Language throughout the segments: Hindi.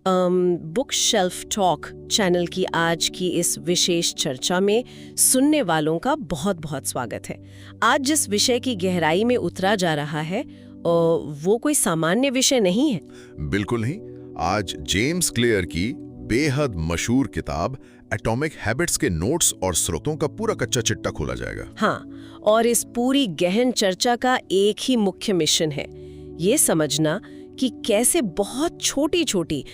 बुक शेल्फ टॉक चैनल की आज की इस विशेष चर्चा में सुनने वालों का बहुत बहुत स्वागत है। आज जिस विषय की गहराई में उतरा जा रहा है वो कोई सामान्य विषय नहीं है। बिल्कुल नहीं। आज जेम्स क्लियर की बेहद मशहूर किताब एटॉमिक हैबिट्स के नोट्स और स्रोतों का पूरा कच्चा चिट्टा खोला जाएगा। हाँ, और इस पूरी गहन चर्चा का एक ही मुख्य मिशन है, ये समझना कि कैसे बहुत छोटी छोटी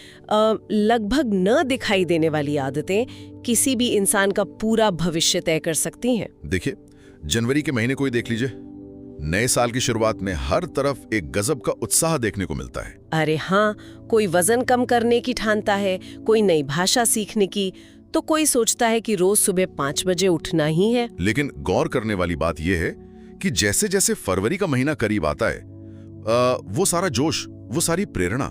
लगभग न दिखाई देने वाली आदतें किसी भी इंसान का पूरा भविष्य तय कर सकती हैं। देखिए, जनवरी के महीने को ही देख लीजिए। नए साल की शुरुआत में हर तरफ एक गजब का उत्साह देखने को मिलता है। अरे हाँ, कोई वजन कम करने की ठानता है, कोई नई भाषा सीखने की, तो कोई सोचता है कि रोज सुबह 5 बजे उठना ही है। लेकिन गौर करने वाली बात यह है कि जैसे जैसे फरवरी का महीना करीब आता है वो सारा जोश, वो सारी प्रेरणा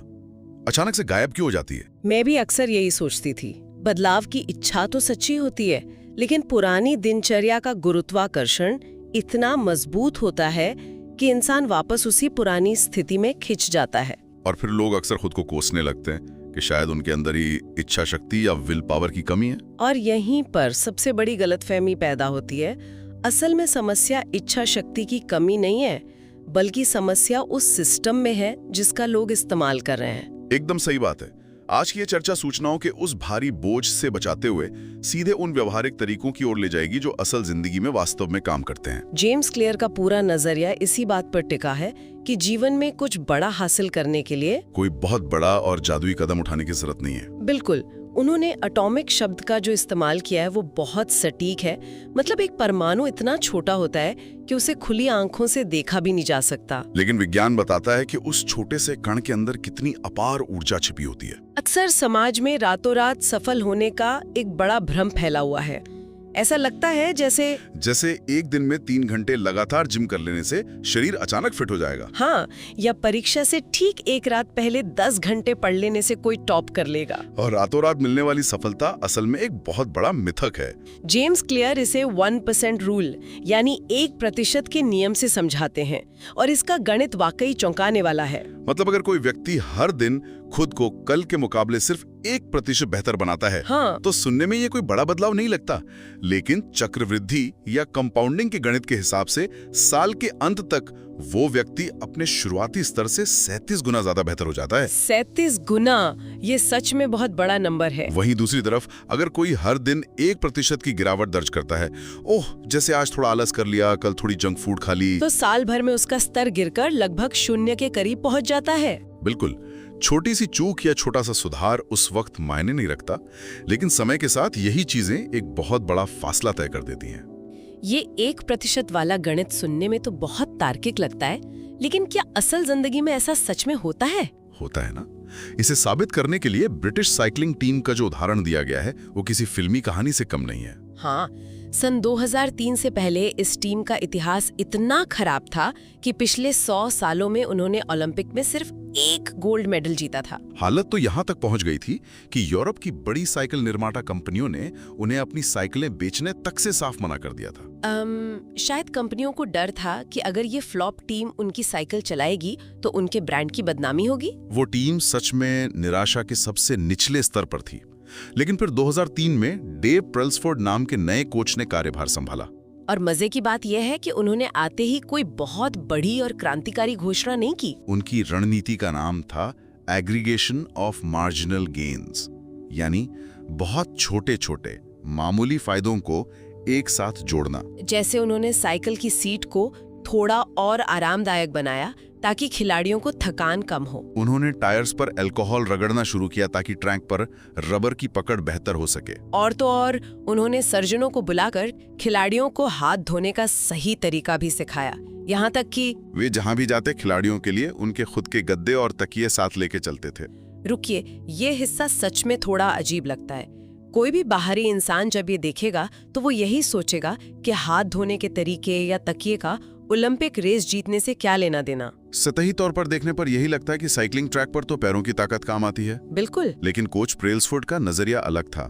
अचानक से गायब क्यों हो जाती है। मैं भी अक्सर यही सोचती थी। बदलाव की इच्छा तो सच्ची होती है, लेकिन पुरानी दिनचर्या का गुरुत्वाकर्षण इतना मजबूत होता है कि इंसान वापस उसी पुरानी स्थिति में खिंच जाता है। और फिर लोग अक्सर खुद को कोसने लगते हैं कि शायद उनके अंदर ही इच्छा शक्ति या विल पावर की कमी है। और यहीं पर सबसे बड़ी गलतफहमी पैदा होती है। असल में समस्या इच्छा शक्ति की कमी नहीं है, बल्कि समस्या उस सिस्टम में है जिसका लोग इस्तेमाल कर रहे हैं। एकदम सही बात है। आज की ये चर्चा सूचनाओं के उस भारी बोझ से बचाते हुए सीधे उन व्यवहारिक तरीकों की ओर ले जाएगी जो असल जिंदगी में वास्तव में काम करते हैं। जेम्स क्लियर का पूरा नजरिया इसी बात पर टिका है कि जीवन में कुछ बड़ा हासिल करने के लिए कोई बहुत बड़ा और जादुई कदम उठाने की जरूरत नहीं है। बिल्कुल। उन्होंने एटॉमिक शब्द का जो इस्तेमाल किया है वो बहुत सटीक है। मतलब एक परमाणु इतना छोटा होता है कि उसे खुली आंखों से देखा भी नहीं जा सकता, लेकिन विज्ञान बताता है कि उस छोटे से कण के अंदर कितनी अपार ऊर्जा छिपी होती है। अक्सर समाज में रातों रात सफल होने का एक बड़ा भ्रम फैला हुआ है। ऐसा लगता है जैसे एक दिन में 3 घंटे लगातार जिम कर लेने से शरीर अचानक फिट हो जाएगा। हाँ, या परीक्षा से ठीक एक रात पहले 10 घंटे पढ़ लेने से कोई टॉप कर लेगा। और रातों रात मिलने वाली सफलता असल में एक बहुत बड़ा मिथक है। जेम्स क्लियर इसे 1% रूल यानी 1% के नियम से समझाते हैं, और इसका गणित वाकई चौंकाने वाला है। मतलब अगर कोई व्यक्ति हर दिन खुद को कल के मुकाबले सिर्फ 1% बेहतर बनाता है, हाँ, तो सुनने में ये कोई बड़ा बदलाव नहीं लगता, लेकिन चक्रवृद्धि या कंपाउंडिंग के गणित के हिसाब से साल के अंत तक वो व्यक्ति अपने शुरुआती स्तर से 37 गुना ज्यादा बेहतर हो जाता है। 37 गुना, ये सच में बहुत बड़ा नंबर है। वहीं दूसरी तरफ अगर कोई हर दिन 1% की गिरावट दर्ज करता है, ओह जैसे आज थोड़ा आलस कर लिया, कल थोड़ी जंक फूड खा ली, तो साल भर में उसका स्तर गिरकर लगभग 0 के करीब पहुंच जाता है। बिल्कुल। छोटी सी चूक या छोटा सा सुधार उस वक्त मायने नहीं रखता, लेकिन समय के साथ यही चीजें एक बहुत बड़ा फासला तय कर देती हैं। ये 1% वाला गणित सुनने में तो बहुत तार्किक लगता है, लेकिन क्या असल जिंदगी में ऐसा सच में होता है? होता है ना। इसे साबित करने के लिए ब्रिटिश साइकिलिंग टीम का जो उदाहरण दिया गया है वो किसी फिल्मी कहानी से कम नहीं है। हाँ, सन 2003 से पहले इस टीम का इतिहास इतना खराब था कि पिछले 100 सालों में उन्होंने ओलंपिक में सिर्फ 1 गोल्ड मेडल जीता था। हालत तो यहाँ तक पहुँच गई थी कि यूरोप की बड़ी साइकिल निर्माता कंपनियों ने उन्हें अपनी साइकिलें बेचने तक से साफ मना कर दिया था। शायद कंपनियों को डर था कि अगर ये फ्लॉप टीम उनकी साइकिल चलाएगी तो उनके ब्रांड की बदनामी होगी। वो टीम सच में निराशा के सबसे निचले स्तर पर थी, लेकिन फिर 2003 में डेव ब्रेल्सफोर्ड नाम के नए कोच ने कार्यभार संभाला। और मजे की बात यह है कि उन्होंने आते ही कोई बहुत बड़ी और क्रांतिकारी घोषणा नहीं की। उनकी रणनीति का नाम था एग्रीगेशन ऑफ मार्जिनल गेन्स, यानी बहुत छोटे छोटे मामूली फायदों को एक साथ जोड़ना। जैसे उन्होंने साइकिल की सीट को थोड़ा और आरामदायक बनाया ताकि खिलाड़ियों को थकान कम हो। उन्होंने टायर्स पर अल्कोहल रगड़ना शुरू किया ताकि ट्रैक पर रबर की पकड़ बेहतर हो सके। और तो और उन्होंने सर्जनों को बुलाकर खिलाड़ियों को हाथ धोने का सही तरीका भी सिखाया, यहाँ तक कि वे जहाँ भी जाते खिलाड़ियों के लिए उनके खुद के गद्दे और तकिए साथ लेके चलते थे। रुकिए, ये हिस्सा सच में थोड़ा अजीब लगता है। कोई भी बाहरी इंसान जब ये देखेगा तो वो यही सोचेगा कि हाथ धोने के तरीके या तकिए का ओलंपिक रेस जीतने से क्या लेना देना। सतही तौर पर देखने पर यही लगता है कि साइकिलिंग ट्रैक पर तो पैरों की ताकत काम आती है। बिल्कुल। लेकिन कोच ब्रेल्सफोर्ड का नजरिया अलग था।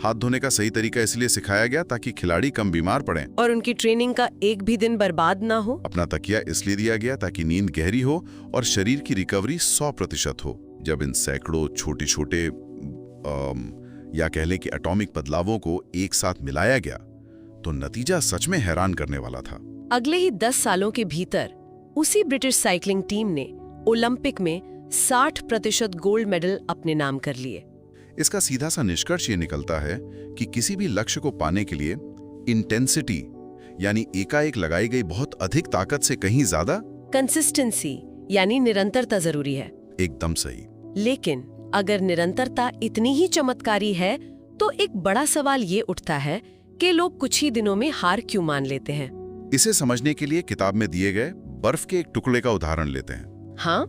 हाथ धोने का सही तरीका इसलिए सिखाया गया ताकि खिलाड़ी कम बीमार पड़ें और उनकी ट्रेनिंग का एक भी दिन बर्बाद ना हो। अपना तकिया इसलिए दिया गया ताकि नींद गहरी हो और शरीर की रिकवरी 100% हो। जब इन सैकड़ों छोटे छोटे या कह लें कि एटॉमिक बदलावों को एक साथ मिलाया गया तो नतीजा सच में हैरान करने वाला था। अगले ही 10 सालों के भीतर उसी ब्रिटिश साइकिलिंग टीम ने ओलंपिक में 60% गोल्ड मेडल अपने नाम कर लिए। इसका सीधा सा निष्कर्ष ये निकलता है कि किसी भी लक्ष्य को पाने के लिए इंटेंसिटी यानी एकाएक लगाई गई बहुत अधिक ताकत से कहीं ज्यादा कंसिस्टेंसी यानी निरंतरता जरूरी है। एकदम सही। लेकिन अगर निरंतरता इतनी ही चमत्कारी है तो एक बड़ा सवाल ये उठता है कि लोग कुछ ही दिनों में हार क्यों मान लेते हैं। इसे समझने के लिए किताब में दिए गए बर्फ के एक टुकड़े का उदाहरण लेते हैं। हाँ,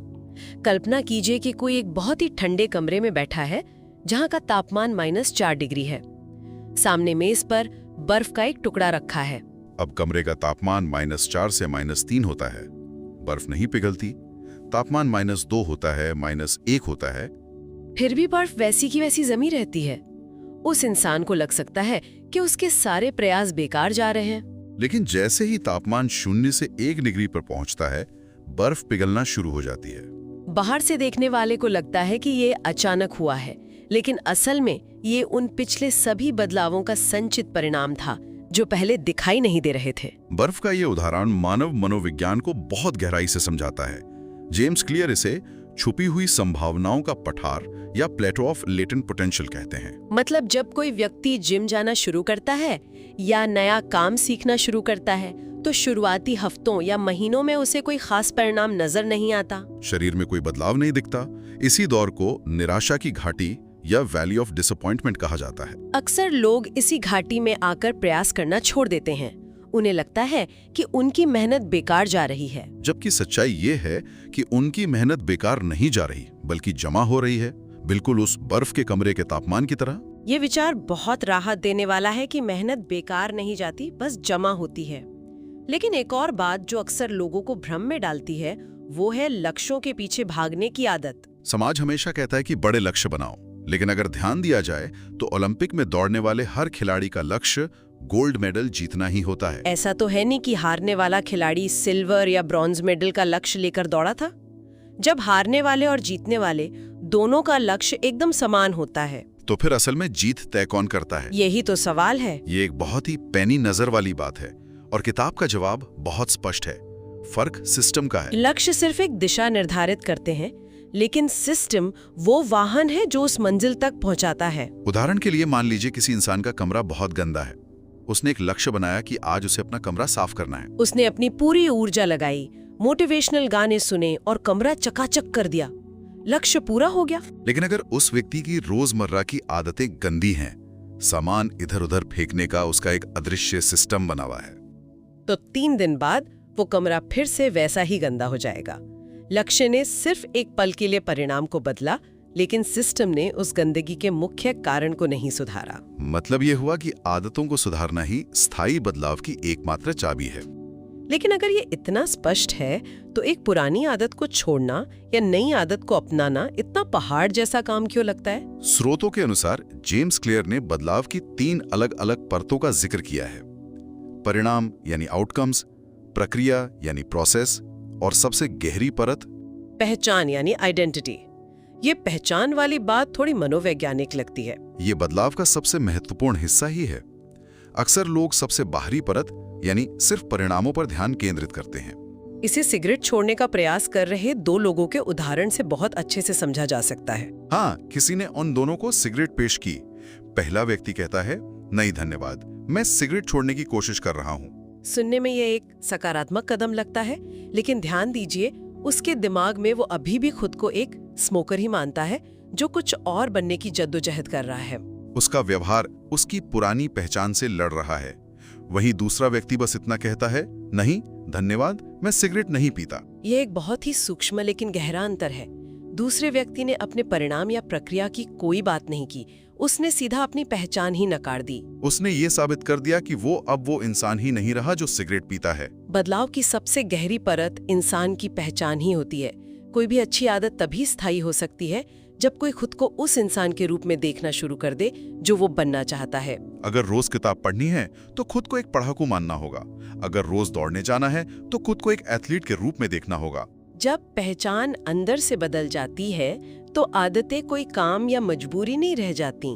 कल्पना कीजिए कि कोई एक बहुत ही ठंडे कमरे में बैठा है जहाँ का तापमान -4 डिग्री है। सामने मेज पर बर्फ का एक टुकड़ा रखा है। अब कमरे का तापमान -4 से -3 होता है, बर्फ नहीं पिघलती। तापमान -2 होता है, -1 होता है, फिर भी बर्फ वैसी की वैसी जमी रहती है। उस इंसान को लग सकता है कि उसके सारे प्रयास बेकार जा रहे हैं। लेकिन जैसे ही तापमान 0 से 1 डिग्री पर पहुंचता है, बर्फ पिघलना शुरू हो जाती है। बाहर से देखने वाले को लगता है कि ये अचानक हुआ है, लेकिन असल में ये उन पिछले सभी बदलावों का संचित परिणाम था जो पहले दिखाई नहीं दे रहे थे। बर्फ का ये उदाहरण मानव मनोविज्ञान को बहुत गहराई से समझाता है। जेम्स क्लियर इसे छुपी हुई संभावनाओं का पठार या प्लेटो ऑफ लेटेंट पोटेंशियल कहते हैं। मतलब जब कोई व्यक्ति जिम जाना शुरू करता है या नया काम सीखना शुरू करता है तो शुरुआती हफ्तों या महीनों में उसे कोई खास परिणाम नजर नहीं आता। शरीर में कोई बदलाव नहीं दिखता। इसी दौर को निराशा की घाटी या वैली ऑफ डिसअपॉइंटमेंट कहा जाता है। अक्सर लोग इसी घाटी में आकर प्रयास करना छोड़ देते हैं। उन्हें लगता है कि उनकी मेहनत बेकार जा रही है, जबकि सच्चाई ये है कि उनकी मेहनत बेकार नहीं जा रही, बल्कि जमा हो रही है, बिल्कुल उस बर्फ के कमरे के तापमान की तरह। ये विचार बहुत राहत देने वाला है कि मेहनत बेकार नहीं जाती, बस जमा होती है। लेकिन एक और बात जो अक्सर लोगों को भ्रम में डालती है वो है लक्ष्यों के पीछे भागने की आदत। समाज हमेशा कहता है कि बड़े लक्ष्य बनाओ, लेकिन अगर ध्यान दिया जाए तो ओलंपिक में दौड़ने वाले हर खिलाड़ी का लक्ष्य गोल्ड मेडल जीतना ही होता है। ऐसा तो है नहीं कि हारने वाला खिलाड़ी सिल्वर या ब्रॉन्ज मेडल का लक्ष्य लेकर दौड़ा था। जब हारने वाले और जीतने वाले दोनों का लक्ष्य एकदम समान होता है तो फिर असल में जीत तय कौन करता है? यही तो सवाल है। ये एक बहुत ही पैनी नजर वाली बात है और किताब का जवाब बहुत स्पष्ट है। फर्क सिस्टम का है। लक्ष्य सिर्फ एक दिशा निर्धारित करते हैं, लेकिन सिस्टम वो वाहन है जो उस मंजिल तक पहुंचाता है। उदाहरण के लिए मान लीजिए किसी इंसान का कमरा बहुत गंदा है। उसने एक लक्ष्य बनाया कि आज उसे अपना कमरा साफ करना है। उसने अपनी पूरी ऊर्जा लगाई, मोटिवेशनल गाने सुने और कमरा चकाचक कर दिया। लक्ष्य पूरा हो गया। लेकिन अगर उस व्यक्ति की रोजमर्रा की आदतें गंदी हैं, सामान इधर उधर फेंकने का उसका एक अदृश्य सिस्टम बना हुआ है, तो 3 दिन बाद वो कमरा फिर से वैसा ही गंदा हो जाएगा। लक्ष्य ने सिर्फ एक पल के लिए परिणाम को बदला, लेकिन सिस्टम ने उस गंदगी के मुख्य कारण को नहीं सुधारा। मतलब ये हुआ कि आदतों को सुधारना ही स्थायी बदलाव की एकमात्र चाबी है। लेकिन अगर ये इतना स्पष्ट है तो एक पुरानी आदत को छोड़ना या नई आदत को अपनाना इतना पहाड़ जैसा काम क्यों लगता है? स्रोतों के अनुसार जेम्स क्लियर ने बदलाव की 3 अलग अलग परतों का जिक्र किया है। परिणाम यानी आउटकम्स, प्रक्रिया यानी प्रोसेस और सबसे गहरी परत पहचान यानी आइडेंटिटी। ये पहचान वाली बात थोड़ी मनोवैज्ञानिक लगती है। ये बदलाव का सबसे महत्वपूर्ण हिस्सा ही है। अक्सर लोग सबसे बाहरी परत यानी सिर्फ परिणामों पर ध्यान केंद्रित करते हैं। इसे सिगरेट छोड़ने का प्रयास कर रहे 2 लोगों के उदाहरण से बहुत अच्छे से समझा जा सकता है। हाँ, किसी ने उन दोनों को सिगरेट पेश की। पहला व्यक्ति कहता है, नहीं धन्यवाद, मैं सिगरेट छोड़ने की कोशिश कर रहा हूँ। सुनने में ये एक सकारात्मक कदम लगता है, लेकिन ध्यान दीजिए उसके दिमाग में वो अभी भी खुद को एक स्मोकर ही मानता है जो कुछ और बनने की जद्दोजहद कर रहा है। उसका व्यवहार उसकी पुरानी पहचान से लड़ रहा है। वहीं दूसरा व्यक्ति बस इतना कहता है, नहीं धन्यवाद, मैं सिगरेट नहीं पीता। ये एक बहुत ही सूक्ष्म लेकिन गहरा अंतर है। दूसरे व्यक्ति ने अपने परिणाम या प्रक्रिया की कोई बात नहीं की, उसने सीधा अपनी पहचान ही नकार दी। उसने ये साबित कर दिया कि वो अब वो इंसान ही नहीं रहा जो सिगरेट पीता है। बदलाव की सबसे गहरी परत इंसान की पहचान ही होती है। कोई भी अच्छी आदत तभी स्थायी हो सकती है जब कोई खुद को उस इंसान के रूप में देखना शुरू कर दे जो वो बनना चाहता है। अगर रोज किताब पढ़नी है तो खुद को एक पढ़ाकू मानना होगा। अगर रोज दौड़ने जाना है तो खुद को एक एथलीट के रूप में देखना होगा। जब पहचान अंदर से बदल जाती है तो आदतें कोई काम या मजबूरी नहीं रह जाती,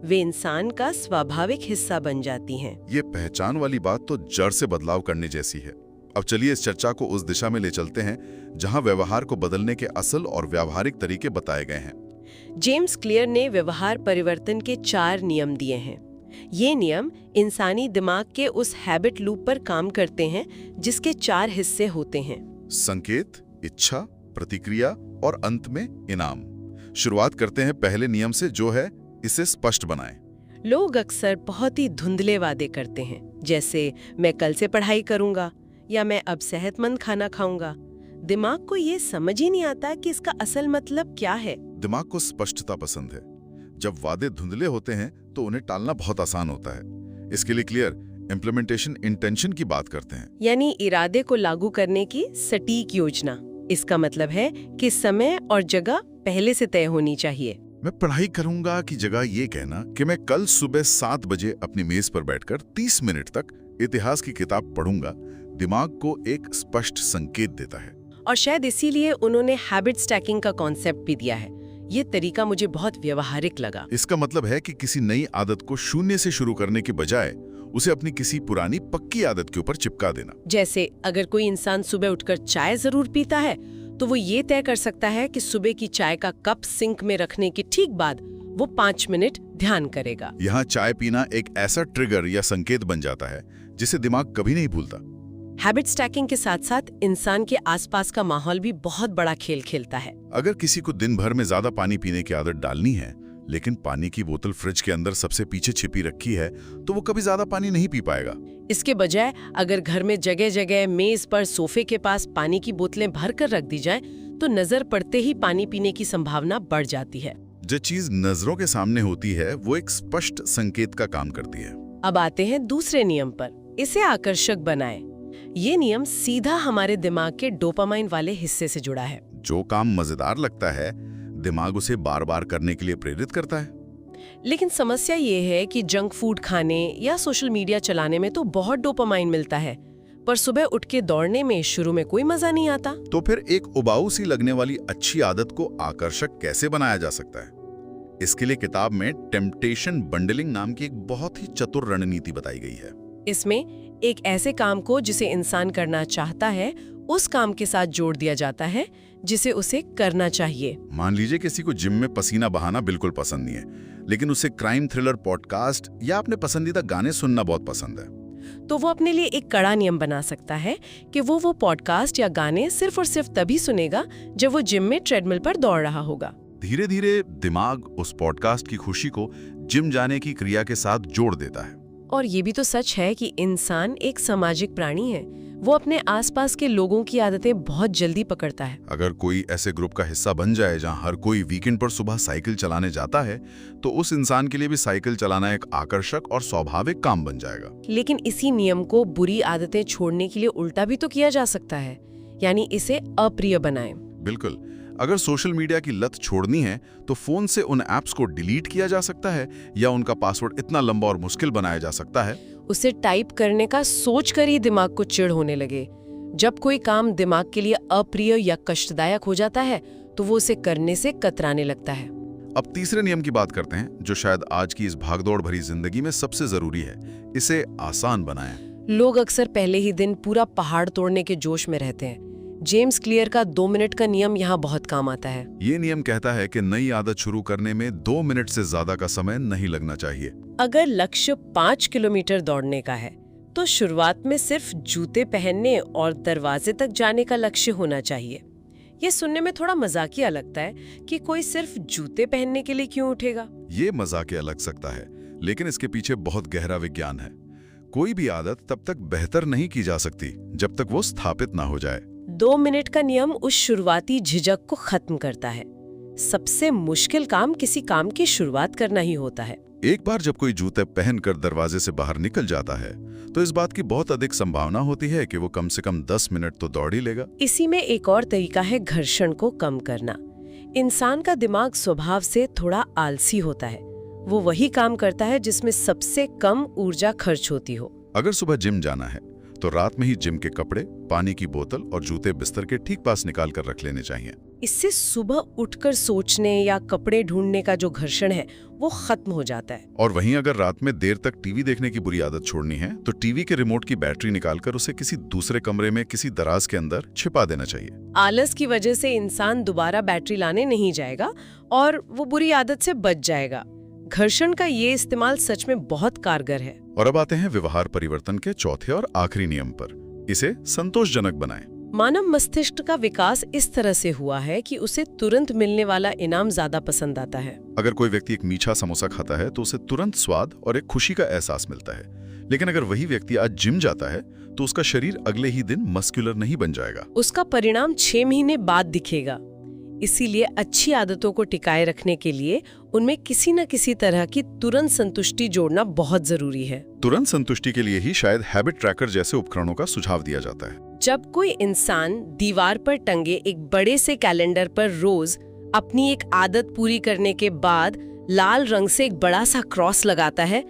वे इंसान का स्वाभाविक हिस्सा बन जाती हैं। ये पहचान वाली बात तो जड़ से बदलाव करने जैसी है। अब चलिए इस चर्चा को उस दिशा में ले चलते हैं जहां व्यवहार को बदलने के असल और व्यावहारिक तरीके बताए गए हैं। जेम्स क्लियर ने व्यवहार परिवर्तन के 4 नियम दिए हैं। ये नियम इंसानी दिमाग के उस हैबिट लूप पर काम करते हैं जिसके 4 हिस्से होते हैं: संकेत, इच्छा, प्रतिक्रिया और अंत में इनाम। शुरुआत करते हैं पहले नियम से, जो है इसे स्पष्ट बनाएं। लोग अक्सर बहुत ही धुंधले वादे करते हैं, जैसे मैं कल से पढ़ाई करूंगा या मैं अब सेहतमंद खाना खाऊंगा। दिमाग को ये समझ ही नहीं आता कि इसका असल मतलब क्या है। दिमाग को स्पष्टता पसंद है। जब वादे धुंधले होते हैं तो उन्हें टालना बहुत आसान होता है। इसके लिए क्लियर इम्प्लीमेंटेशन इंटेंशन की बात करते हैं, यानी इरादे को लागू करने की सटीक योजना। इसका मतलब है कि समय और जगह पहले से तय होनी चाहिए। मैं पढ़ाई करूंगा की जगह ये कहना कि मैं कल सुबह 7 बजे अपनी मेज पर बैठकर 30 मिनट तक इतिहास की किताब पढ़ूंगा, दिमाग को एक स्पष्ट संकेत देता है। और शायद इसीलिए उन्होंने हैबिट स्टैकिंग का कॉन्सेप्ट भी दिया है। ये तरीका मुझे बहुत व्यवहारिक लगा। इसका मतलब है कि किसी नई आदत को शून्य से शुरू करने के बजाय उसे अपनी किसी पुरानी पक्की आदत के ऊपर चिपका देना। जैसे अगर कोई इंसान सुबह उठकर चाय जरूर पीता है, तो वो ये तय कर सकता है कि सुबह की चाय का कप सिंक में रखने के ठीक बाद वो 5 मिनट ध्यान करेगा। यहाँ चाय पीना एक ऐसा ट्रिगर या संकेत बन जाता है जिसे दिमाग कभी नहीं भूलता। हैबिट स्टैकिंग के साथ साथ इंसान के आसपास का माहौल भी बहुत बड़ा खेल खेलता है। अगर किसी को दिन भर में ज्यादा पानी पीने की आदत डालनी है, लेकिन पानी की बोतल फ्रिज के अंदर सबसे पीछे छिपी रखी है, तो वो कभी ज्यादा पानी नहीं पी पाएगा। इसके बजाय अगर घर में जगह जगह मेज पर सोफे के पास पानी की बोतलें भर कर रख दी जाए, तो नजर पड़ते ही पानी पीने की संभावना बढ़ जाती है। जो चीज नजरों के सामने होती है वो एक स्पष्ट संकेत का काम करती है। अब आते हैं दूसरे नियम पर, इसे आकर्षक बनाएं। ये नियम सीधा हमारे दिमाग के डोपामाइन वाले हिस्से से जुड़ा है। जो काम मजेदार लगता है, दिमाग उसे बार बार करने के लिए प्रेरित करता है। लेकिन समस्या ये है कि जंक फूड खाने या सोशल मीडिया चलाने में तो बहुत डोपामाइन मिलता है, पर सुबह उठ के दौड़ने में शुरू में कोई मजा नहीं आता। तो फिर एक उबाऊ सी लगने वाली अच्छी आदत को आकर्षक कैसे बनाया जा सकता है? इसके लिए किताब में टेम्पटेशन बंडलिंग नाम की एक बहुत ही चतुर रणनीति बताई गई है। इसमें एक ऐसे काम को जिसे इंसान करना चाहता है, उस काम के साथ जोड़ दिया जाता है जिसे उसे करना चाहिए। मान लीजिए किसी को जिम में पसीना बहाना बिल्कुल पसंद नहीं है, लेकिन उसे क्राइम थ्रिलर पॉडकास्ट या अपने पसंदीदा गाने सुनना बहुत पसंद है। तो वो अपने लिए एक कड़ा नियम बना सकता है कि वो पॉडकास्ट या गाने सिर्फ और सिर्फ तभी सुनेगा जब वो जिम में ट्रेडमिल पर दौड़ रहा होगा। धीरे धीरे दिमाग उस पॉडकास्ट की खुशी को जिम जाने की क्रिया के साथ जोड़ देता है। और ये भी तो सच है कि इंसान एक सामाजिक प्राणी है। वो अपने आसपास के लोगों की आदतें बहुत जल्दी पकड़ता है। अगर कोई ऐसे ग्रुप का हिस्सा बन जाए जहां हर कोई वीकेंड पर सुबह साइकिल चलाने जाता है, तो उस इंसान के लिए भी साइकिल चलाना एक आकर्षक और स्वाभाविक काम बन जाएगा। लेकिन इसी नियम को बुरी आदतें छोड़ने के लिए उल्टा भी तो किया जा सकता है, यानी इसे अप्रिय बनाएं। बिल्कुल। अगर सोशल मीडिया की लत छोड़नी है तो फोन से उन ऐप्स को डिलीट किया जा सकता है या उनका पासवर्ड इतना लंबा और मुश्किल बनाया जा सकता है उसे टाइप करने का सोचकर ही दिमाग को चिढ़ होने लगे। जब कोई काम दिमाग के लिए अप्रिय या कष्टदायक हो जाता है तो वो उसे करने से कतराने लगता है। अब तीसरे नियम की बात करते हैं, जो शायद आज की इस भागदौड़ भरी जिंदगी में सबसे जरूरी है। इसे आसान बनाएं। लोग अक्सर पहले ही दिन पूरा पहाड़ तोड़ने के जोश में रहते हैं। जेम्स क्लियर का 2 मिनट का नियम यहाँ बहुत काम आता है। ये नियम कहता है कि नई आदत शुरू करने में 2 मिनट से ज्यादा का समय नहीं लगना चाहिए। अगर लक्ष्य 5 किलोमीटर दौड़ने का है तो शुरुआत में सिर्फ जूते पहनने और दरवाजे तक जाने का लक्ष्य होना चाहिए। ये सुनने में थोड़ा मजाकिया लगता है कि कोई सिर्फ जूते पहनने के लिए क्यों उठेगा। ये मजाकिया लग सकता है, लेकिन इसके पीछे बहुत गहरा विज्ञान है। कोई भी आदत तब तक बेहतर नहीं की जा सकती जब तक वो स्थापित ना हो जाए। 2 मिनट का नियम उस शुरुआती झिझक को खत्म करता है। सबसे मुश्किल काम किसी काम की शुरुआत करना ही होता है। एक बार जब कोई जूते पहनकर दरवाजे से बाहर निकल जाता है तो इस बात की बहुत अधिक संभावना होती है कि वो कम से कम 10 मिनट तो दौड़ ही लेगा। इसी में एक और तरीका है घर्षण को कम करना। इंसान का दिमाग स्वभाव से थोड़ा आलसी होता है। वो वही काम करता है जिसमें सबसे कम ऊर्जा खर्च होती हो। अगर सुबह जिम जाना है तो रात में ही जिम के कपड़े, पानी की बोतल और जूते बिस्तर के ठीक पास निकाल कर रख लेने चाहिए। इससे सुबह उठकर सोचने या कपड़े ढूंढने का जो घर्षण है वो खत्म हो जाता है। और वहीं अगर रात में देर तक टीवी देखने की बुरी आदत छोड़नी है तो टीवी के रिमोट की बैटरी निकालकर उसे किसी दूसरे कमरे में किसी दराज के अंदर छिपा देना चाहिए। आलस की वजह से इंसान दोबारा बैटरी लाने नहीं जाएगा और वो बुरी आदत से बच जाएगा। घर्षण का ये इस्तेमाल सच में बहुत कारगर है। और अब आते हैं व्यवहार परिवर्तन के चौथे और आखिरी नियम पर, इसे संतोषजनक बनाएं। मानव मस्तिष्क का विकास इस तरह से हुआ है कि उसे तुरंत मिलने वाला इनाम ज्यादा पसंद आता है। अगर कोई व्यक्ति एक मीठा समोसा खाता है तो उसे तुरंत स्वाद और एक खुशी का एहसास मिलता है, लेकिन अगर वही व्यक्ति आज जिम जाता है तो उसका शरीर अगले ही दिन मस्कुलर नहीं बन जाएगा। उसका परिणाम 6 महीने बाद दिखेगा। इसीलिए अच्छी आदतों को टिकाए रखने के लिए उनमें किसी न किसी तरह की तुरंत संतुष्टि जोड़ना बहुत जरूरी है। तुरंत संतुष्टि के लिए ही शायद हैबिट ट्रैकर जैसे उपकरणों का सुझाव दिया जाता है। जब कोई इंसान दीवार पर टंगे एक बड़े से कैलेंडर पर रोज अपनी एक आदत पूरी करने के बाद लाल रंग से एक बड़ा सा क्रॉस लगाता है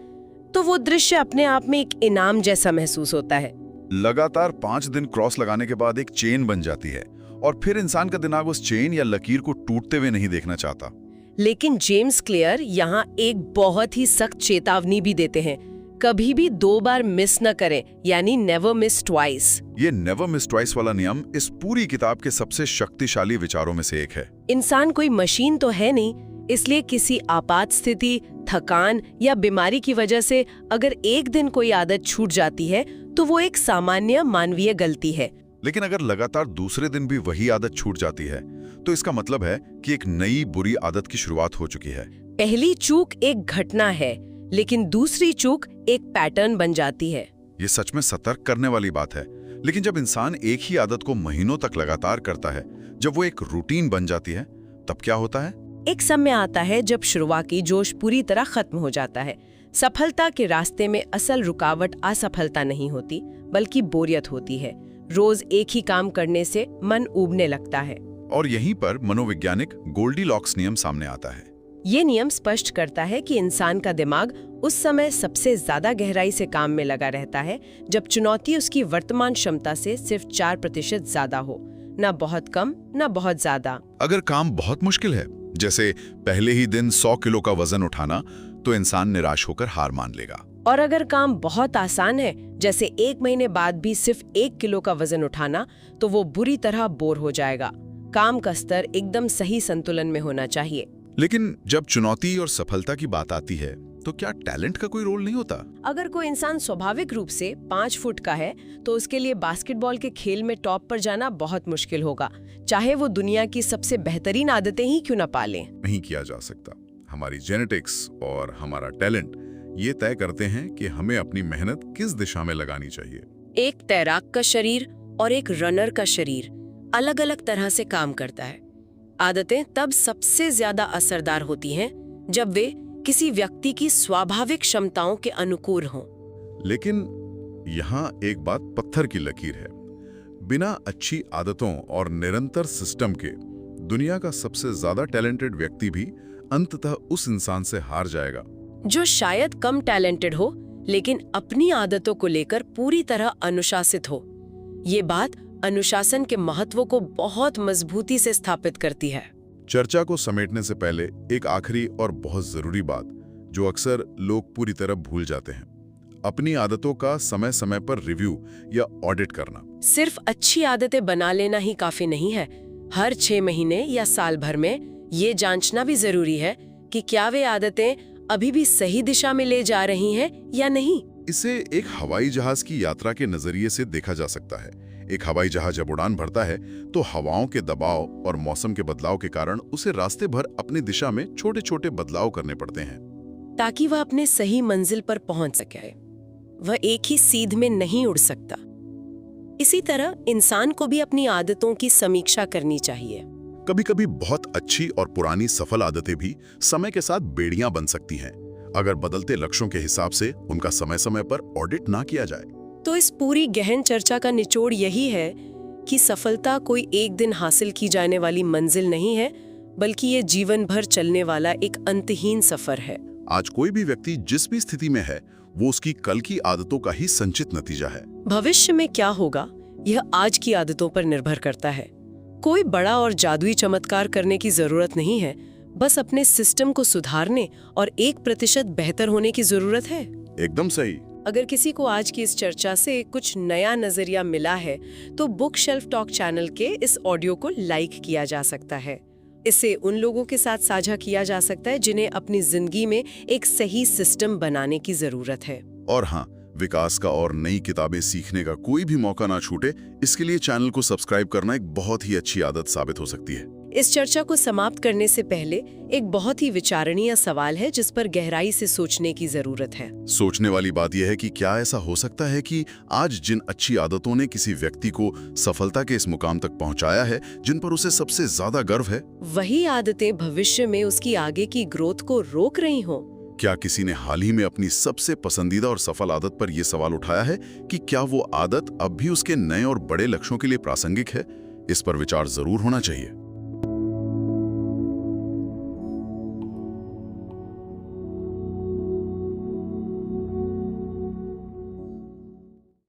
तो वो दृश्य अपने आप में एक इनाम जैसा महसूस होता है। लगातार 5 दिन क्रॉस लगाने के बाद एक चेन बन जाती है और फिर इंसान का दिमाग उस चेन या लकीर को टूटते हुए नहीं देखना चाहता। लेकिन जेम्स क्लियर यहाँ एक बहुत ही सख्त चेतावनी भी देते हैं, कभी भी 2 बार मिस न करें, यानी नेवर मिस ट्वाइस। ये नेवर मिस ट्वाइस वाला नियम इस पूरी किताब के सबसे शक्तिशाली विचारों में से एक है। इंसान कोई मशीन तो है नहीं, इसलिए किसी आपात स्थिति, थकान या बीमारी की वजह से अगर एक दिन कोई आदत छूट जाती है तो वो एक सामान्य मानवीय गलती है। लेकिन अगर लगातार दूसरे दिन भी वही आदत छूट जाती है तो इसका मतलब है कि एक नई बुरी आदत की शुरुआत हो चुकी है। पहली चूक एक घटना है, लेकिन दूसरी चूक एक पैटर्न बन जाती है। ये सच में सतर्क करने वाली बात है। लेकिन जब इंसान एक ही आदत को महीनों तक लगातार करता है, जब वो एक रूटीन बन जाती है, तब क्या होता है? एक समय आता है जब शुरुआती जोश पूरी तरह खत्म हो जाता है। सफलता के रास्ते में असल रुकावट असफलता नहीं होती, बल्कि बोरियत होती है। रोज एक ही काम करने से मन ऊबने लगता है। और यहीं पर मनोवैज्ञानिक गोल्डीलॉक्स नियम सामने आता है। ये नियम स्पष्ट करता है कि इंसान का दिमाग उस समय सबसे ज्यादा गहराई से काम में लगा रहता है जब चुनौती उसकी वर्तमान क्षमता से सिर्फ 4% ज्यादा हो, न बहुत कम न बहुत ज्यादा। अगर काम बहुत मुश्किल है, जैसे पहले ही दिन 100 किलो का वजन उठाना, तो इंसान निराश होकर हार मान लेगा। और अगर काम बहुत आसान है, जैसे 1 महीने बाद भी सिर्फ 1 किलो का वजन उठाना, तो वो बुरी तरह बोर हो जाएगा। काम का स्तर एकदम सही संतुलन में होना चाहिए। लेकिन जब चुनौती और सफलता की बात आती है तो क्या टैलेंट का कोई रोल नहीं होता? अगर कोई इंसान स्वाभाविक रूप से 5 फुट का है तो उसके लिए बास्केटबॉल के खेल में टॉप पर जाना बहुत मुश्किल होगा, चाहे वो दुनिया की सबसे बेहतरीन आदतें ही क्यों न पाले। नहीं किया जा सकता। हमारी जेनेटिक्स और हमारा टैलेंट ये तय करते हैं कि हमें अपनी मेहनत किस दिशा में लगानी चाहिए। एक तैराक का शरीर और एक रनर का शरीर अलग अलग तरह से काम करता है। आदतें तब सबसे ज्यादा असरदार होती हैं जब वे किसी व्यक्ति की स्वाभाविक क्षमताओं के अनुकूल हों। लेकिन यहाँ एक बात पत्थर की लकीर है। बिना अच्छी आदतों और निरंतर सिस्टम के दुनिया का सबसे ज्यादा टैलेंटेड व्यक्ति भी अंततः उस इंसान से हार जाएगा जो शायद कम टैलेंटेड हो, लेकिन अपनी आदतों को लेकर पूरी तरह अनुशासित हो। ये बात अनुशासन के महत्व को बहुत मजबूती से स्थापित करती है। चर्चा को समेटने से पहले एक आखिरी और बहुत जरूरी बात जो अक्सर लोग पूरी तरह भूल जाते हैं, अपनी आदतों का समय समय पर रिव्यू या ऑडिट करना। सिर्फ अच्छी आदतें बना लेना ही काफी नहीं है। हर 6 महीने या साल भर में ये जांचना भी जरूरी है कि क्या वे आदतें अभी भी सही दिशा में ले जा रही हैं या नहीं। इसे एक हवाई जहाज की यात्रा के नजरिए से देखा जा सकता है। एक हवाई जहाज जब उड़ान भरता है तो हवाओं के दबाव और मौसम के बदलाव के कारण उसे रास्ते भर अपनी दिशा में छोटे छोटे बदलाव करने पड़ते हैं ताकि वह अपने सही मंजिल पर पहुंच सके। वह एक ही सीध में नहीं उड़ सकता। इसी तरह इंसान को भी अपनी आदतों की समीक्षा करनी चाहिए। कभी कभी बहुत अच्छी और पुरानी सफल आदतें भी समय के साथ बेड़ियां बन सकती हैं अगर बदलते लक्ष्यों के हिसाब से उनका समय समय पर ऑडिट ना किया जाए। तो इस पूरी गहन चर्चा का निचोड़ यही है कि सफलता कोई एक दिन हासिल की जाने वाली मंजिल नहीं है, बल्कि ये जीवन भर चलने वाला एक अंतहीन सफर है। आज कोई भी व्यक्ति जिस भी स्थिति में है वो उसकी कल की आदतों का ही संचित नतीजा है। भविष्य में क्या होगा यह आज की आदतों पर निर्भर करता है। कोई बड़ा और जादुई चमत्कार करने की जरूरत नहीं है, बस अपने सिस्टम को सुधारने और 1% बेहतर होने की जरूरत है। एकदम सही। अगर किसी को आज की इस चर्चा से कुछ नया नजरिया मिला है तो बुक शेल्फ टॉक चैनल के इस ऑडियो को लाइक किया जा सकता है। इसे उन लोगों के साथ साझा किया जा सकता है जिन्हें अपनी जिंदगी में एक सही सिस्टम बनाने की जरूरत है। और हाँ, विकास का और नई किताबें सीखने का कोई भी मौका ना छूटे, इसके लिए चैनल को सब्सक्राइब करना एक बहुत ही अच्छी आदत साबित हो सकती है। इस चर्चा को समाप्त करने से पहले एक बहुत ही विचारणीय सवाल है जिस पर गहराई से सोचने की जरूरत है। सोचने वाली बात यह है कि क्या ऐसा हो सकता है कि आज जिन अच्छी आदतों ने किसी व्यक्ति को सफलता के इस मुकाम तक पहुंचाया है, जिन पर उसे सबसे ज्यादा गर्व है, वही आदतें भविष्य में उसकी आगे की ग्रोथ को रोक रही हों? क्या किसी ने हाल ही में अपनी सबसे पसंदीदा और सफल आदत पर यह सवाल उठाया है कि क्या वो आदत अब भी उसके नए और बड़े लक्ष्यों के लिए प्रासंगिक है? इस पर विचार जरूर होना चाहिए।